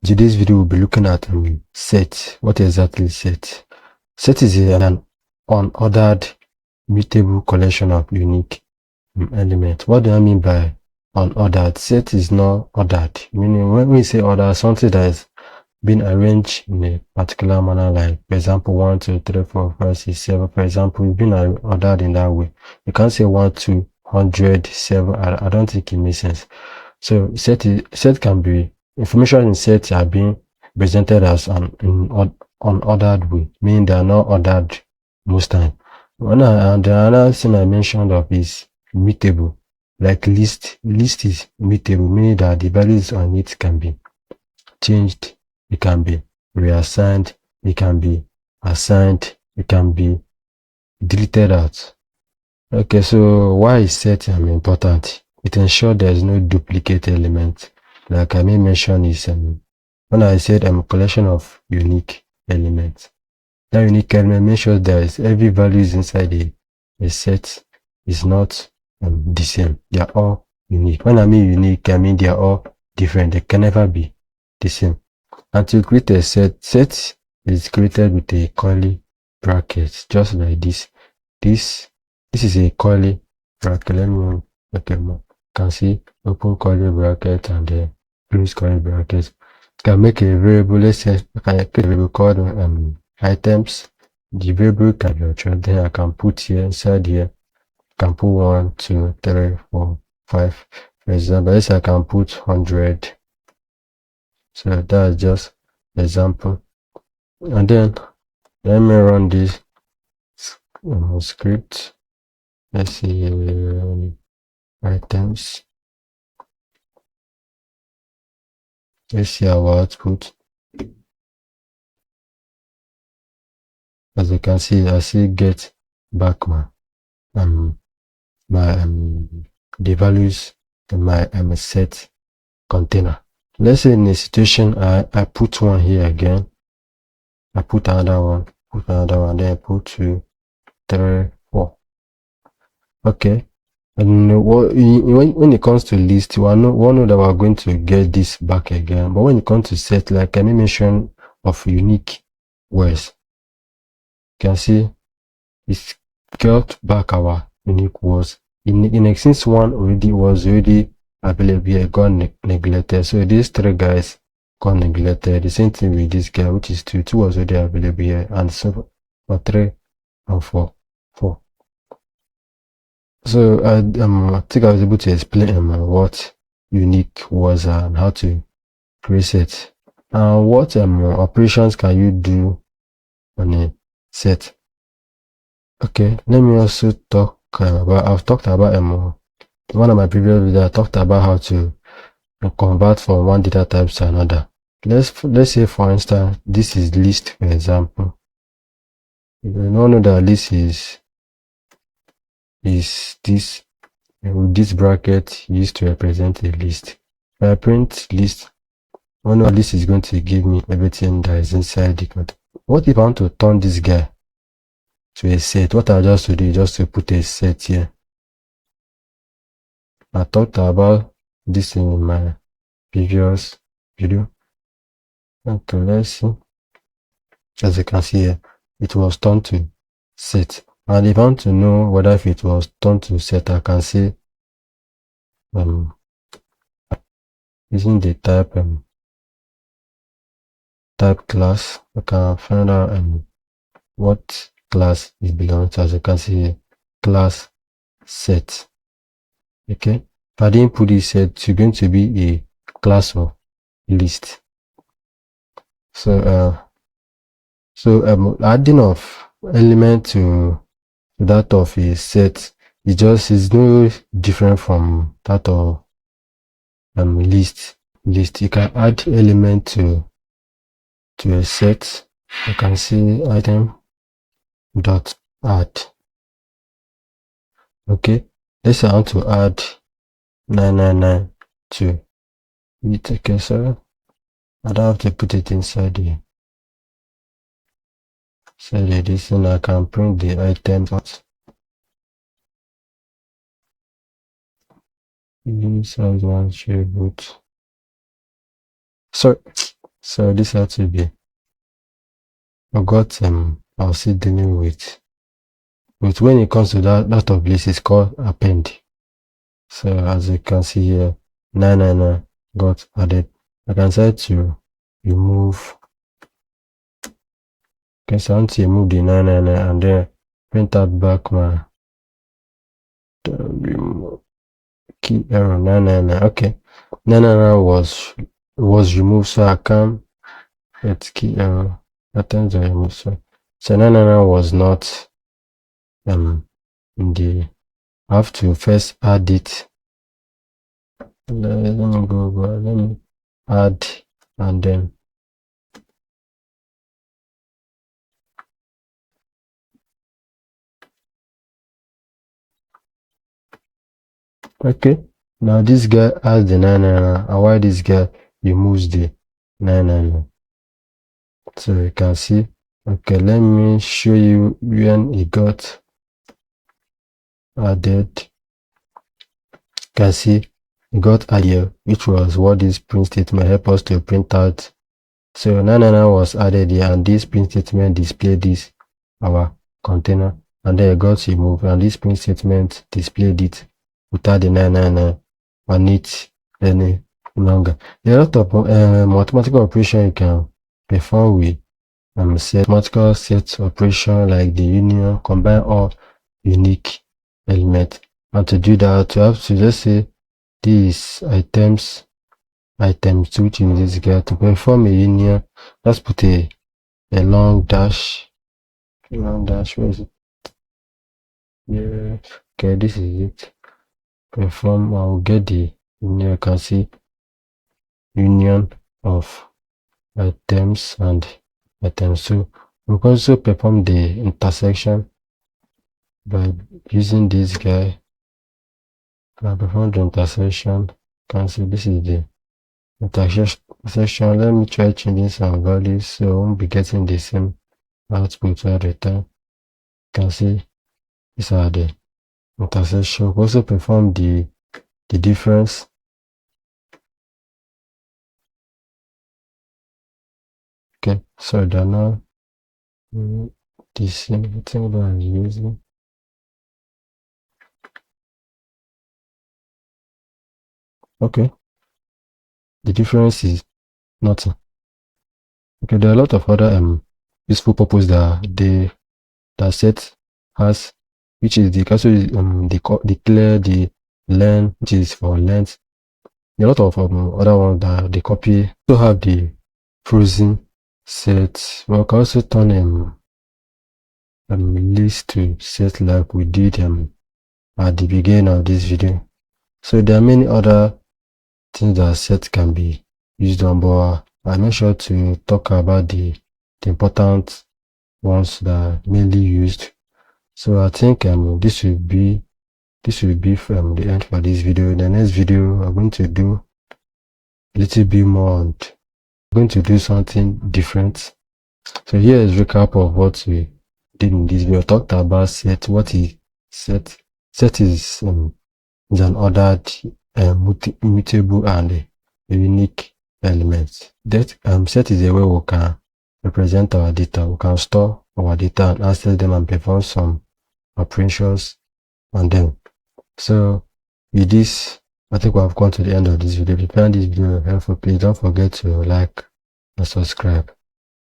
today's video we'll be looking at set. What exactly is set? Set is an unordered mutable collection of unique elements. What do I mean by unordered? Set is not ordered, meaning when we say order, something that is being arranged in a particular manner, like for example 1, 2, 3, 4, 5, 6, 7. For example, it's been ordered in that way. You can't say 1, 2, 100, 7. I don't think it makes sense. So set can be, information in sets are being presented as an unordered way, meaning they are not ordered most time. The another thing I mentioned of is mutable. Like list is mutable, meaning that the values on it can be changed, it can be reassigned, it can be assigned, it can be deleted out. Okay, so why is set important? It ensures there is no duplicate element. Like I may mention is when I said collection of unique elements. That unique element makes sure there is every value is inside a set is not the same. They are all unique. When I mean unique, I mean they are all different. They can never be the same. And to create a set is created with a curly bracket, just like this. This is a curly bracket. Let me okay, you can see open curly bracket and then close curly bracket. You can make a variable. Let's say I can create a variable called items. The variable can be altered. Then I can put here inside here. I can put 1, 2, 3, 4, 5. For example, let's say I can put 100. So that's just example. And then let me run this script. Let's see items. Let's see our output. As you can see, I see get back my the values in my set container. Let's say in a situation I put 1 here again. I put another one, then I put 2, 3, 4. Okay. And when it comes to list, we know that we're going to get this back again. But when it comes to set, like I mentioned of unique words, you can see it's got back our unique words. In since 1 was already available here, got neglected. So these 3 guys got neglected. The same thing with this guy, which is 2. 2 was already available here, and so for 3 and 4. So I think I was able to explain what unique was and how to create it. And what operations can you do on a set? Okay, let me also talk about. I've talked about one of my previous videos. I talked about how to convert from one data type to another. Let's say for instance this is list, for example. You know that list is this. With this bracket used to represent a list. If I print list, one of list is going to give me everything that is inside the content. What if I want to turn this guy to a set? What I just to do is just to put a set here. I talked about this in my previous video. Okay, let's see. As you can see here, it was turned to set. And if I want to know whether if it was turned to set, I can say using the type class, I can find out what class it belongs to. As you can see, class set. Okay, if I didn't put this set, it's going to be a class of list. So adding of element to that of a set is no different from that of list. You can add element to a set. You can see item dot add. Okay, let's say I want to add 999 to it. Okay, so I don't have to put it inside the this, and I can print the item out. Use as one attribute. Sorry, So this has to be forgot I'll see dealing with when it comes to that of place is called append. So as you can see here, 999 got added. I can say to remove. Okay, so I want to remove the 999 and then print out back my key error 999. Okay, 999 was removed, so I can't get key error. Attempts are removed. So 999 was not in the. I have to first add it. Let me go. Let me add and then. Okay, now this guy has the 999 and why this guy removes the 999. So you can see. Okay, let me show you when it got added. You can see it got added, which was what this print statement help us to print out. So 999 was added here, and this print statement display this our container, and then it got removed, and this print statement displayed it without the 999 on it any longer. There are a lot of mathematical operation you can perform with set mathematical set operation like the union, combine all unique elements. And to do that, you have to just say these items which in this guy to perform a union. Let's put a long dash. Where is it? Yeah. Okay, this is it. Perform. I'll get the union. You can see union of items and items. So we can also perform the intersection by using this guy. I perform the intersection. You can see this is the intersection. Let me try changing some values so I won't be getting the same output all the time. You can see these are the intersection. We also perform the difference. Okay, so they're now the same thing that I'm using. Okay, the difference is nothing. Okay, there are a lot of other useful purpose that set has, which is the also the clear, the learn, which is for length. There are a lot of other ones that they copy. Also have the frozen set. We can also turn list to set like we did at the beginning of this video. So there are many other things that set can be used on, but I make sure to talk about the important ones that are mainly used. So I think this will be the end for this video. In the next video, I'm going to do a little bit more and I'm going to do something different. So here is a recap of what we did in this video. I talked about set. What is set? Set is an ordered, mutable, and a unique element. That set is a way we can represent our data. We can store our data and access them and perform some operations on them. So with this, I think we have come to the end of this video. If you found this video helpful, please don't forget to like and subscribe.